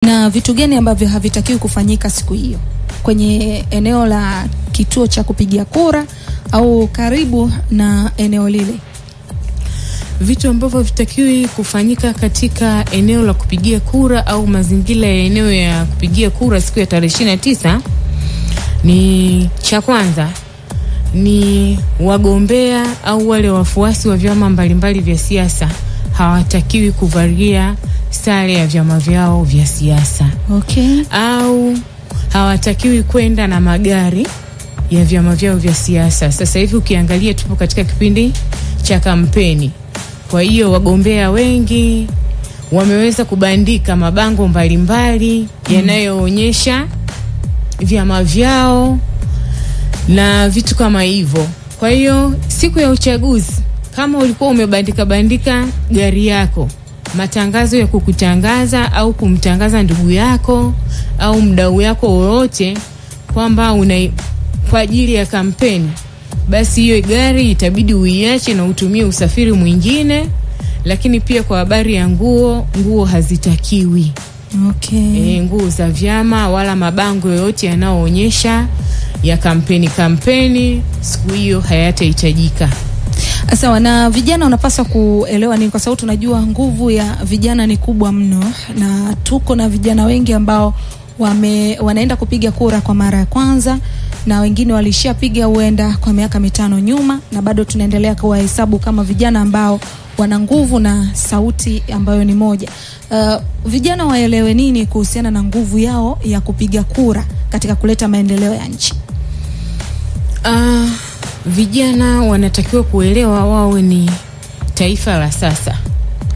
Na vitu gani ambavyo havitakiwi kufanyika siku hiyo kwenye eneo la kituo cha kupigia kura au karibu na eneo lile? Vitu ambavyo havitakiwi kufanyika katika eneo la kupigia kura au mazingira ya eneo ya kupigia kura siku ya tarehe 29 ni cha kwanza ni wagombea au wale wafuasi wa vyama mbalimbali vya siasa hawatakiwi kuvalia sare ya vyama vyao vya siasa. Okay. Au hawatakiwi kwenda na magari ya vyama vyao vya siasa. Sasa hivi ukiangalia tupo katika kipindi cha kampeni. Kwa hiyo wagombea wengi wameweza kubandika mabango mbalimbali yanayoonyesha vyama vyao na vitu kama hivyo. Kwa hiyo siku ya uchaguzi kama ulikuwa umebandika gari yako, matangazo ya kukutangaza au kumtangaza ndugu yako au mdau yako wote kwamba kwa ajili ya kampeni, basi hiyo gari itabidi uiache na utumie usafiri mwingine. Lakini pia kwa habari ya nguo hazitakiwi. Okay. Nguo za vyama wala mabango yoyote yanayoonyesha ya kampeni siku hiyo hayatahitajika. Sawa, na vijana wanapaswa kuelewa nini, kwa sababu tunajua nguvu ya vijana ni kubwa mno, na tuko na vijana wengi ambao wanaenda kupiga kura kwa mara ya kwanza, na wengine walishapiga huenda kwa miaka 5 nyuma, na bado tunaendelea kuwahesabu kama vijana ambao wana nguvu na sauti ambayo ni moja. Vijana waelewe nini kuhusiana na nguvu yao ya kupiga kura katika kuleta maendeleo ya nchi? Vijana wanatakiwa kuelewa wao ni taifa la sasa.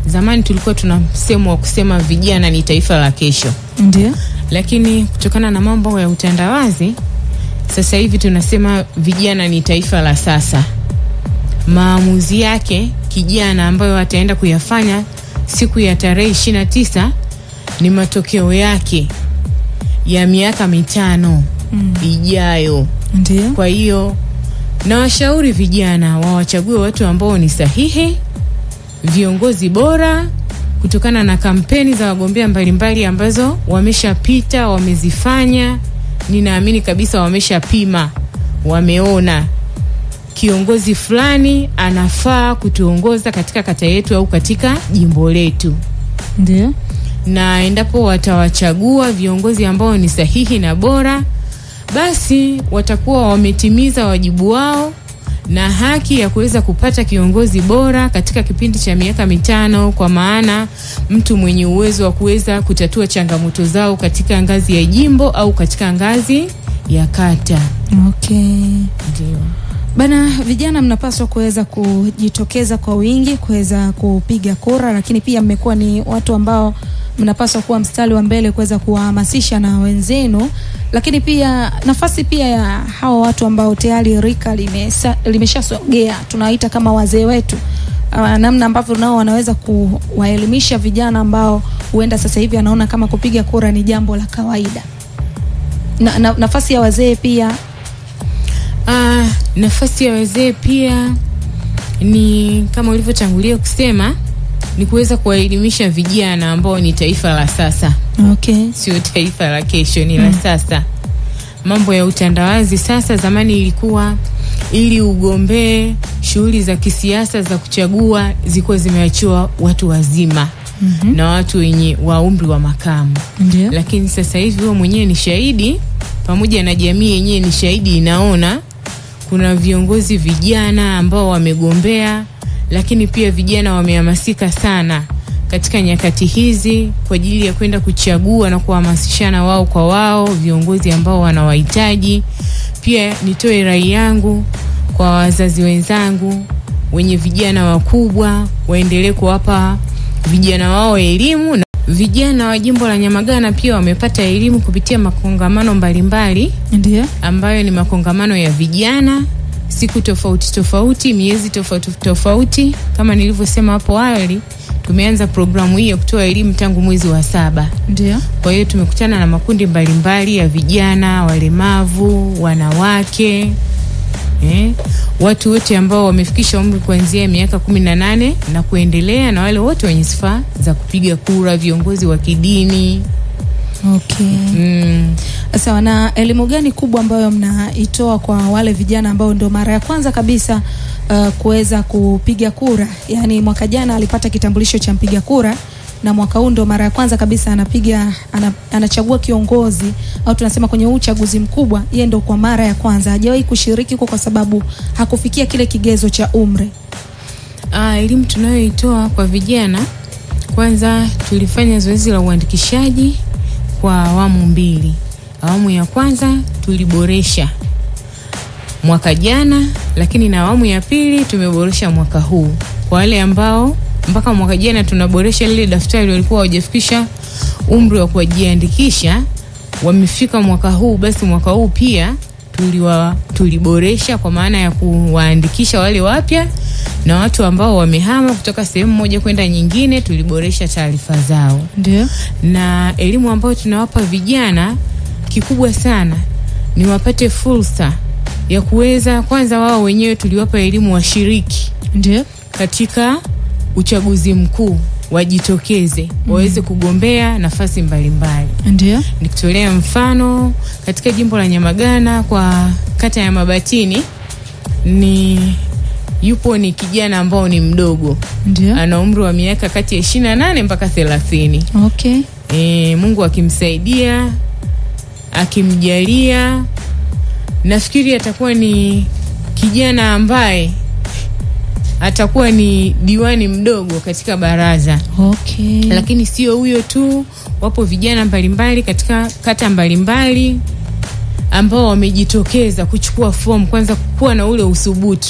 Zamani tulikuwa tuna msemo wa kusema vijana ni taifa la kesho. Ndio. Lakini kutokana na mambo ya utandawazi, sasa hivi tunasema vijana ni taifa la sasa. Maamuzi yake kijana ambayo ataenda kuyafanya siku ya tarehe 29 ni matokeo yake ya miaka 5 ijayo. Ndio. Kwa hiyo na washauri vijana wawachague watu ambao ni sahihi, viongozi bora, kutokana na kampeni za wagombea mbalimbali ambazo wameshapita, wamezifanya. Ninaamini kabisa wameshapima, wameona kiongozi fulani anafaa kutuongoza katika kata yetu au katika jimbo letu. Ndio. Na endapo watawachagua viongozi ambao ni sahihi na bora, basi watakuwa wametimiza wajibu wao na haki ya kuweza kupata kiongozi bora katika kipindi cha miaka 5, kwa maana mtu mwenye uwezo wa kuweza kutatua changamoto zao katika ngazi ya jimbo au katika ngazi ya kata. Okay. Ndio. Bana, vijana mnapaswa kuweza kujitokeza kwa wingi kuweza kupiga kura, lakini pia mmekuwa ni watu ambao mnapaswa kuwa mstari wa mbele kuweza kuwahamasisha na wenzenu, lakini pia nafasi pia ya hao watu ambao tayari rika limeshasogea, tunawaita kama wazee wetu, namna ambavyo nao wanaweza kuwaelimisha vijana ambao huenda sasa hivi anaona kama kupiga kura ni jambo la kawaida. Nafasi ya wazee pia nafasi ya wazee pia ni kama ulivyotangulia kusema, ni kuweza kuwaelimisha vijana ambao ni taifa la sasa. Okay. Sio taifa la kesho, ni la sasa. Mambo ya utandawazi sasa, zamani ilikuwa ili ugombee shughuli za kisiasa za kuchagua zilikuwa zimeachiwa watu wazima na watu wenye wa umri wa makamu. Ndiyo. Lakini sasa hivi wewe mwenyewe ni shahidi, pamoja na jamii yenyewe ni shahidi, inaona kuna viongozi vijana ambao wamegombea, lakini pia vijana wamehamasika sana katika nyakati hizi kwa ajili ya kwenda kuchagua na kuhamasishana wao kwa wao viongozi ambao wanawahitaji. Pia nitoe rai yangu kwa wazazi wenzangu wenye vijana wakubwa, waendelee kuwapa vijana wao elimu. Na vijana wa jimbo la Nyamagana pia wamepata elimu kupitia makongamano mbalimbali. Ndio. Ambayo ni makongamano ya vijana siku tofauti, miezi tofauti. Kama nilivyosema hapo awali, tumeanza programu hii ya kutoa elimu tangu mwezi wa 7. Ndio. Kwa hiyo tumekutana na makundi mbalimbali ya vijana, walemavu, wanawake, watu wote ambao wamefikisha umri kuanzia miaka 18 na kuendelea, na wale wote wenye sifa za kupiga kura, viongozi wa kidini. Okay. Sawa, na elimu gani kubwa ambayo mnaitoa kwa wale vijana ambao ndio mara ya kwanza kabisa kuweza kupiga kura? Yaani mwaka jana alipata kitambulisho cha mpiga kura na mwaka huu ndio mara ya kwanza kabisa anachagua kiongozi, au tunasema kwenye uchaguzi mkubwa yeye ndio kwa mara ya kwanza. Hajawahi kushiriki kwa sababu hakufikia kile kigezo cha umri. Elimu tunayoitoa kwa vijana, kwanza tulifanya zoezi la uandikishaji kwa awamu 2. Awamu ya kwanza tuliboresha mwaka jana, lakini na awamu ya pili tumeboresha mwaka huu. Kwa wale ambao mpaka mwaka jana tunaboresha lile daftari walikuwa hawajafikisha umri wa kujiandikisha, wamefika mwaka huu, basi mwaka huu pia tuliboresha kwa maana ya kuwaandikisha wale wapya na watu ambao wamehama kutoka sehemu moja kwenda nyingine, tuliboresha taarifa zao. Ndio. Na elimu ambayo tunawapa vijana kikubwa sana ni wapate fursa ya kuweza, kwanza wao wenyewe tuliwapa elimu washiriki. Ndio. Katika uchaguzi mkuu wajitokeze, waweze kugombea nafasi mbalimbali. Ndio. Nikitolea mfano katika jimbo la Nyamagana kwa kata ya Mabatini, yupo kijana ambao ni mdogo. Ndio. Ana umri wa miaka kati ya 28 mpaka 30. Okay. Mungu akimsaidia, akimjalia, nafikiri atakuwa ni kijana ambaye atakuwa ni diwani mdogo katika baraza. Okay. Lakini sio huyo tu, wapo vijana mbalimbali katika kata mbalimbali ambao wamejitokeza kuchukua fomu, kwanza kuwa na ule uthubutu.